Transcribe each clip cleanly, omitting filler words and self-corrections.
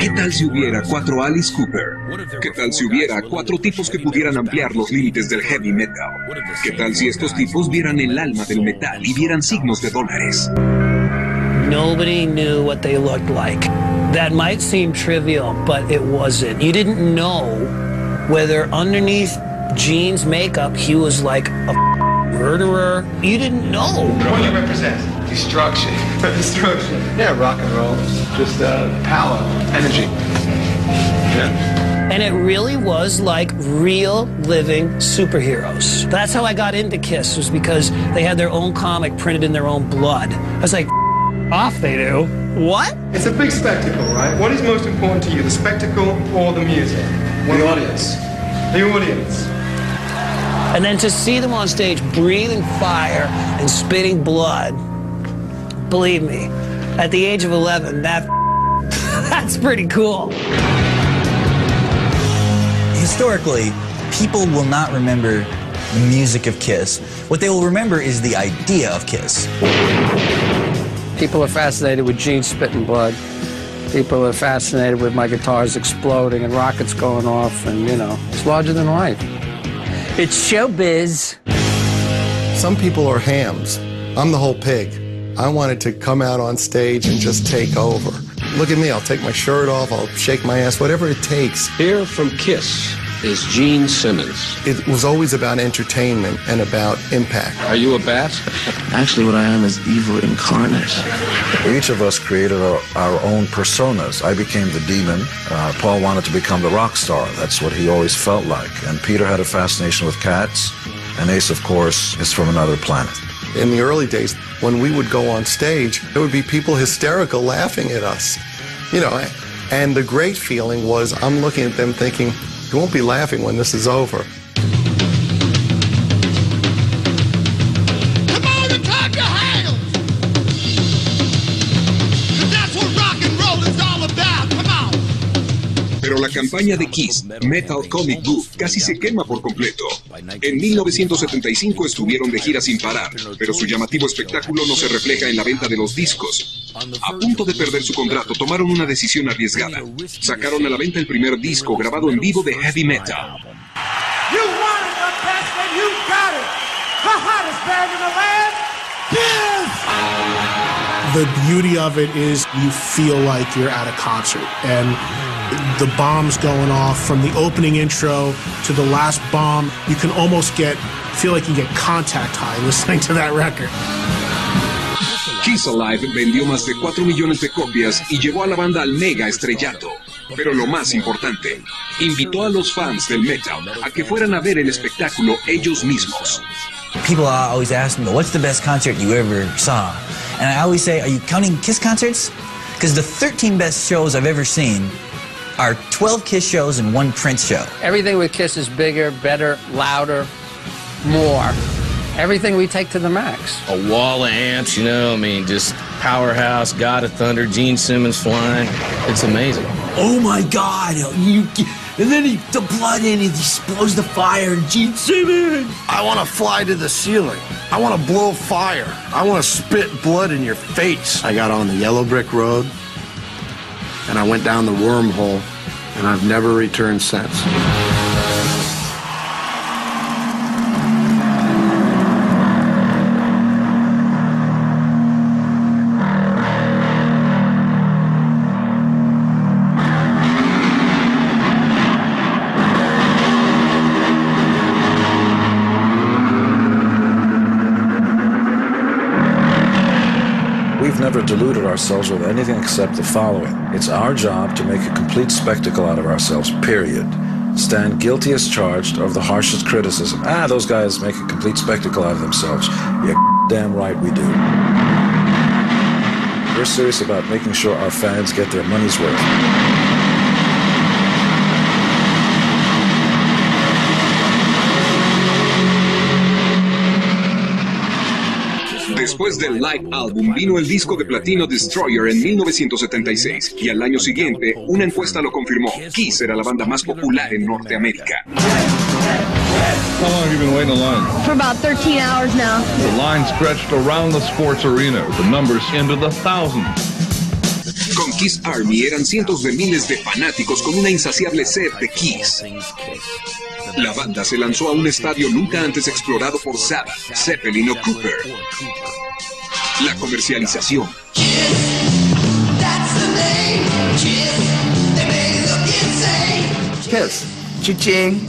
¿Qué tal si hubiera 4 Alice Cooper? ¿Qué tal si hubiera 4 tipos que pudieran ampliar los límites del heavy metal? ¿Qué tal si estos tipos vieran el alma del metal y vieran signos de dólares? Nobody knew what they looked like. That might seem trivial, but it wasn't. You didn't know whether underneath Gene's makeup he was like a murderer. You didn't know. What do you represent? Destruction. Destruction. Yeah, rock and roll. Just power, energy. Yeah. And it really was like real living superheroes. That's how I got into Kiss, was because they had their own comic printed in their own blood. I was like, off they do. What? It's a big spectacle, right? What is most important to you, the spectacle or the music? The audience. The audience. And then to see them on stage breathing fire and spitting blood, believe me, at the age of 11, that's pretty cool. Historically, people will not remember the music of Kiss. What they will remember is the idea of Kiss. People are fascinated with Gene spitting blood. People are fascinated with my guitars exploding and rockets going off, and, you know, it's larger than life. It's showbiz. Some people are hams. I'm the whole pig. I wanted to come out on stage and just take over. Look at me, I'll take my shirt off, I'll shake my ass, whatever it takes. Here from Kiss is Gene Simmons. It was always about entertainment and about impact. Are you a bat? Actually, what I am is evil incarnate. Each of us created our own personas. I became the demon. Paul wanted to become the rock star. That's what he always felt like. And Peter had a fascination with cats. And Ace, of course, is from another planet. In the early days, when we would go on stage, there would be people hysterical laughing at us. You know, and the great feeling was I'm looking at them thinking, you won't be laughing when this is over. Come on and clap your hands! 'Cause that's what rock and roll is all about. Come on! Pero la campaña de Kiss, Metal Comic Book, casi se quema por completo. En 1975 estuvieron de gira sin parar, pero su llamativo espectáculo no se refleja en la venta de los discos. A punto de perder su contrato, tomaron una decisión arriesgada. Sacaron a la venta el primer disco grabado en vivo de heavy metal. You wanted the best and you got it! The hottest band in the land, Kiss! The beauty of it is you feel like you're at a concert, and the bombs going off from the opening intro to the last bomb, you can almost feel like you get contact high listening to that record. Kiss Alive vendió más de 4 millones de copias y llevó a la banda al mega estrellato. Pero lo más importante, invitó a los fans del metal a que fueran a ver el espectáculo ellos mismos. People always ask me, what's the best concert you ever saw? And I always say, are you counting Kiss concerts? Because the 13 best shows I've ever seen are 12 Kiss shows and 1 Prince show. Everything with Kiss is bigger, better, louder, more. Everything we take to the max. A wall of amps, you know, I mean, just powerhouse, God of Thunder, Gene Simmons flying. It's amazing. Oh my God! And then the blood in it explodes the fire, Gene Simmons! I want to fly to the ceiling. I want to blow fire. I want to spit blood in your face. I got on the yellow brick road, and I went down the wormhole, and I've never returned since. We've never deluded ourselves with anything except the following. It's our job to make a complete spectacle out of ourselves, period. Stand guilty as charged of the harshest criticism. Those guys make a complete spectacle out of themselves. You're damn right we do. We're serious about making sure our fans get their money's worth. Después del Live Album vino el disco de platino Destroyer en 1976 y al año siguiente una encuesta lo confirmó. Kiss era la banda más popular en Norteamérica. How long have you been waiting in line? For about 13 hours now. The line stretched around the sports arena, the numbers into the thousands. Con Kiss Army eran cientos de miles de fanáticos con una insaciable sed de Kiss. La banda se lanzó a un estadio nunca antes explorado por Sabbath, Zeppelin o Cooper. La comercialización. Kiss. Cha-ching.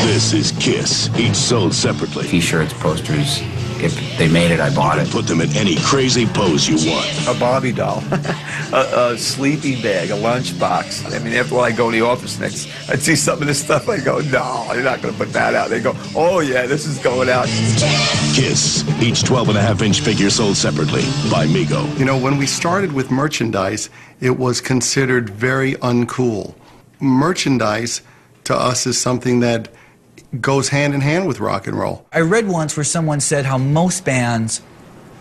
This is Kiss, each sold separately. T-shirts, posters. If they made it, I bought it. Put them in any crazy pose you want. A Barbie doll, a sleeping bag, a lunchbox. I mean, after a while I go to the office next, I'd see some of this stuff, I go, no, they're not going to put that out. They go, oh yeah, this is going out. Kiss, each 12.5-inch figure sold separately by Mego. You know, when we started with merchandise, it was considered very uncool. Merchandise to us is something that goes hand in hand with rock and roll. I read once where someone said how most bands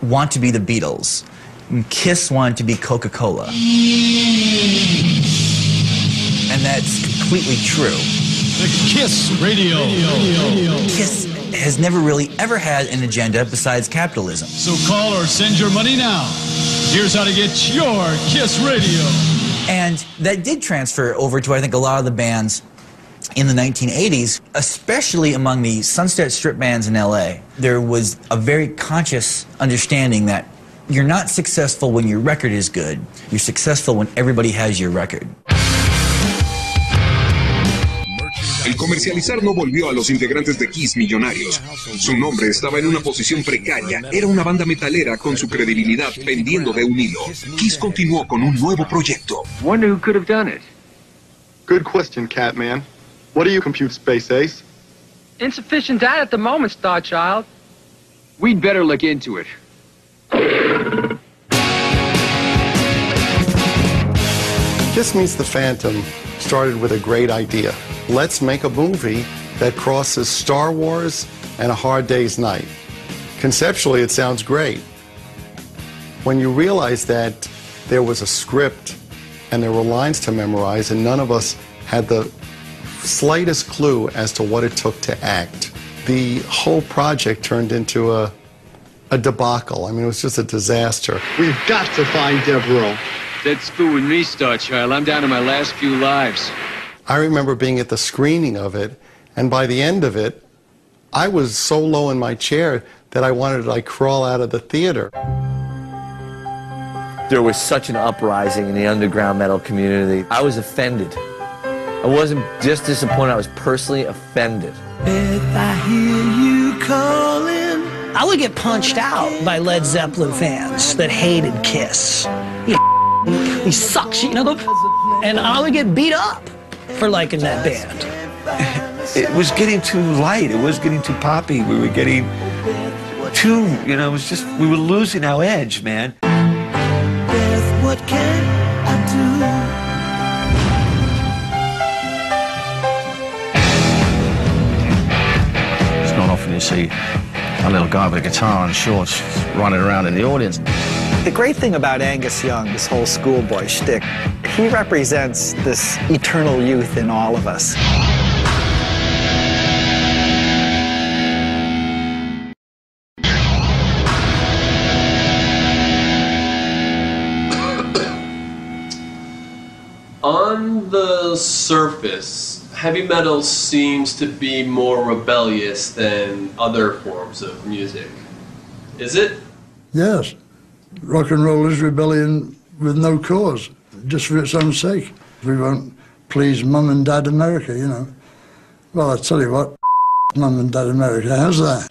want to be the Beatles, and Kiss wanted to be Coca-Cola. And that's completely true. The Kiss Radio. Kiss has never really ever had an agenda besides capitalism. So call or send your money now. Here's how to get your Kiss Radio. And that did transfer over to, I think, a lot of the bands in the 1980s, especially among the Sunset Strip bands in LA. There was a very conscious understanding that you're not successful when your record is good. You're successful when everybody has your record. El comercializar no volvió a los integrantes de Kiss millonarios. Su nombre estaba en una posición precaria. Era una banda metalera con su credibilidad pendiendo de un hilo. Kiss continuó con un nuevo proyecto. Wonder who could have done it. Good question, Catman. What do you compute, Space Ace? Insufficient data at the moment, Star Child. We'd better look into it. Kiss Meets the Phantom started with a great idea. Let's make a movie that crosses Star Wars and A Hard Day's Night. Conceptually, it sounds great. When you realize that there was a script and there were lines to memorize and none of us had the slightest clue as to what it took to act, the whole project turned into a debacle. I mean, it was just a disaster. We've got to find Devereaux. That's cool with me, Star Child. I'm down to my last few lives. I remember being at the screening of it, and by the end of it, I was so low in my chair that I wanted to, like, crawl out of the theater. There was such an uprising in the underground metal community. I was offended. I wasn't just disappointed, I was personally offended. If I hear you calling, I would get punched out by Led Zeppelin fans that hated Kiss. He sucks, you know, and I would get beat up for liking that band. It was getting too light. It was getting too poppy. We were getting too, you know, it was just, we were losing our edge, man. Beth, what can I do? It's not often you see a little guy with a guitar and shorts running around in the audience. The great thing about Angus Young, this whole schoolboy shtick, he represents this eternal youth in all of us. On the surface, heavy metal seems to be more rebellious than other forms of music. Is it? Yes. Rock and roll is rebellion with no cause, just for its own sake. We won't please Mum and Dad America, you know. Well, I tell you what, Mum and Dad America has that.